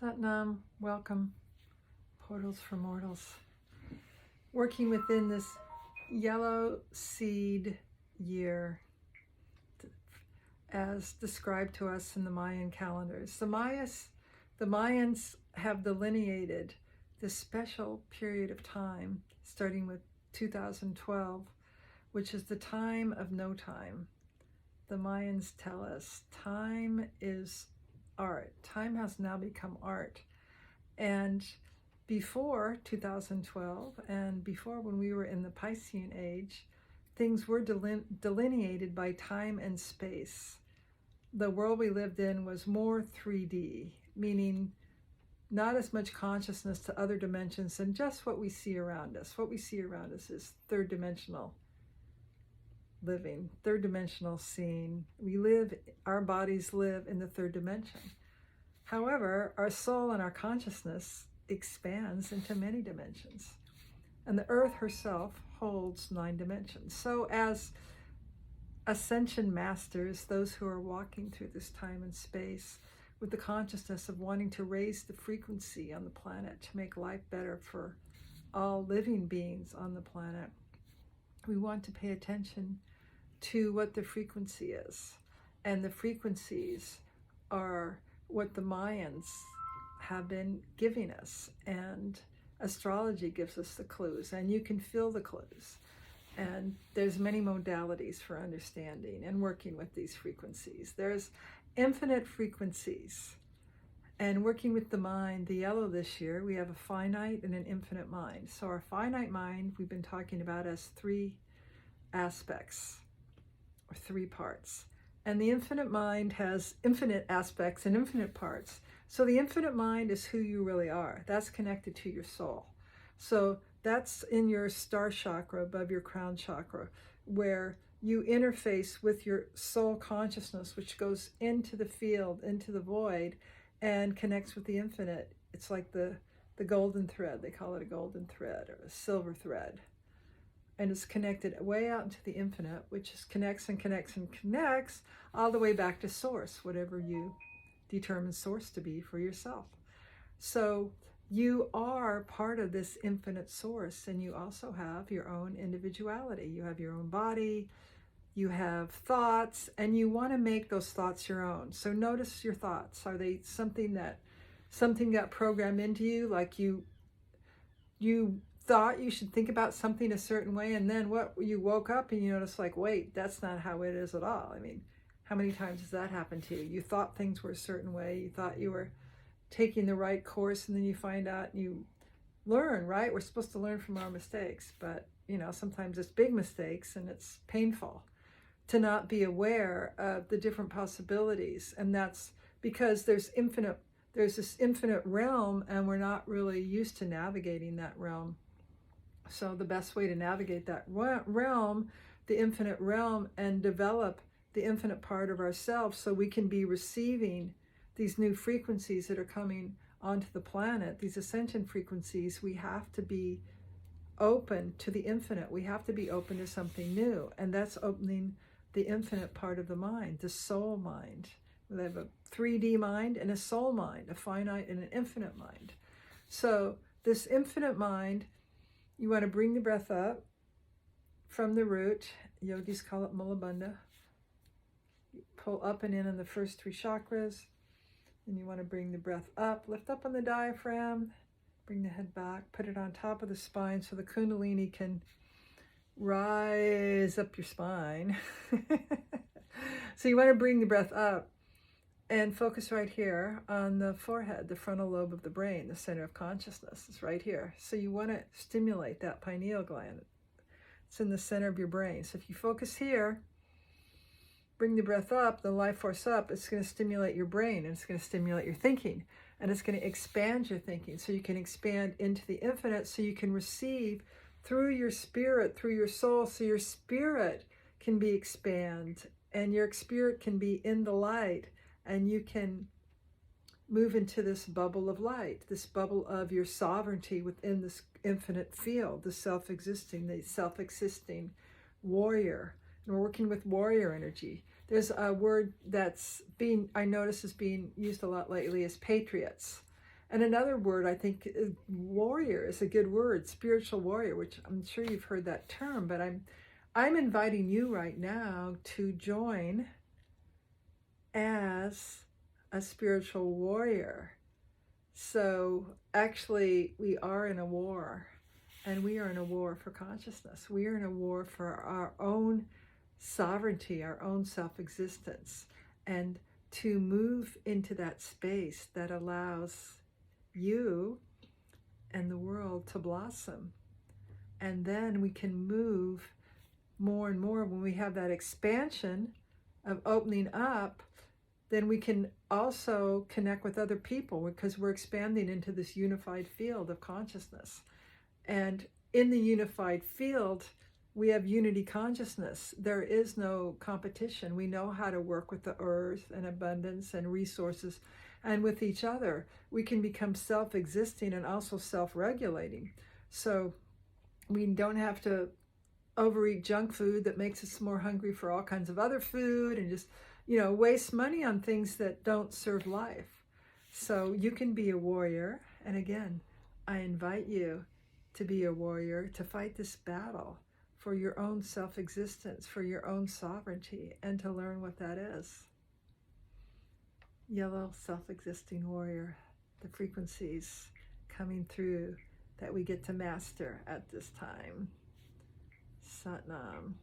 Satnam, welcome, Portals for Mortals. Working within this yellow seed year as described to us in the Mayan calendars. The Mayans have delineated this special period of time, starting with 2012, which is the time of no time. The Mayans tell us time is art. Time has now become art. And before 2012 and before when we were in the Piscean age, things were delineated by time and space. The world we lived in was more 3D, meaning not as much consciousness to other dimensions than just what we see around us. What we see around us is third dimensional living, third dimensional seeing. Our bodies live in the third dimension. However, our soul and our consciousness expands into many dimensions. And the earth herself holds 9 dimensions. So as Ascension masters, those who are walking through this time and space with the consciousness of wanting to raise the frequency on the planet to make life better for all living beings on the planet, we want to pay attention to what the frequency is. And the frequencies are what the Mayans have been giving us. And astrology gives us the clues, and you can feel the clues. And there's many modalities for understanding and working with these frequencies. There's infinite frequencies. And working with the mind, the yellow this year, we have a finite and an infinite mind. So our finite mind, we've been talking about as 3 aspects, or 3 parts. And the infinite mind has infinite aspects and infinite parts. So the infinite mind is who you really are. That's connected to your soul. So that's in your star chakra, above your crown chakra, where you interface with your soul consciousness, which goes into the field, into the void, and connects with the infinite. It's like the golden thread. They call it a golden thread or a silver thread. And it's connected way out into the infinite, which is connects and connects and connects all the way back to source, whatever you determine source to be for yourself. So you are part of this infinite source, and you also have your own individuality. You have your own body, you have thoughts, and you want to make those thoughts your own. So notice your thoughts. Are they something got programmed into you, like you thought you should think about something a certain way, and then you woke up and you notice, like, wait, that's not how it is at all. I mean, how many times has that happened to you? You thought things were a certain way, you thought you were taking the right course, and then you find out and you learn, right? We're supposed to learn from our mistakes, but sometimes it's big mistakes, and it's painful to not be aware of the different possibilities. And that's because there's this infinite realm, and we're not really used to navigating that realm. So the best way to navigate that realm, the infinite realm, and develop the infinite part of ourselves, so we can be receiving these new frequencies that are coming onto the planet, these ascension frequencies, we have to be open to the infinite. We have to be open to something new. And that's opening the infinite part of the mind, the soul mind. We have a 3D mind and a soul mind, a finite and an infinite mind. So this infinite mind, you want to bring the breath up from the root. Yogis call it Mulabandha. You pull up and in on the first 3 chakras. And you want to bring the breath up, lift up on the diaphragm, bring the head back, put it on top of the spine so the Kundalini can rise up your spine. So you want to bring the breath up and focus right here on the forehead, the frontal lobe of the brain, the center of consciousness is right here. So you want to stimulate that pineal gland. It's in the center of your brain. So if you focus here, bring the breath up, the life force up, it's going to stimulate your brain, and it's going to stimulate your thinking, and it's going to expand your thinking, so you can expand into the infinite, so you can receive through your spirit, through your soul, so your spirit can be expanded, and your spirit can be in the light, and you can move into this bubble of light, this bubble of your sovereignty within this infinite field, the self-existing warrior. And we're working with warrior energy. There's a word I notice is being used a lot lately, is patriots. And another word, I think, warrior is a good word, spiritual warrior, which I'm sure you've heard that term, but I'm inviting you right now to join as a spiritual warrior. So actually, we are in a war, and we are in a war for consciousness. We are in a war for our own sovereignty, our own self-existence, and to move into that space that allows you and the world to blossom. And then we can move more and more when we have that expansion of opening up. Then we can also connect with other people because we're expanding into this unified field of consciousness. And in the unified field, we have unity consciousness. There is no competition. We know how to work with the earth and abundance and resources and with each other. We can become self-existing and also self-regulating. So we don't have to overeat junk food that makes us more hungry for all kinds of other food and just, waste money on things that don't serve life. So you can be a warrior. And again, I invite you to be a warrior, to fight this battle for your own self-existence, for your own sovereignty, and to learn what that is. Yellow self-existing warrior, the frequencies coming through that we get to master at this time. Satnam.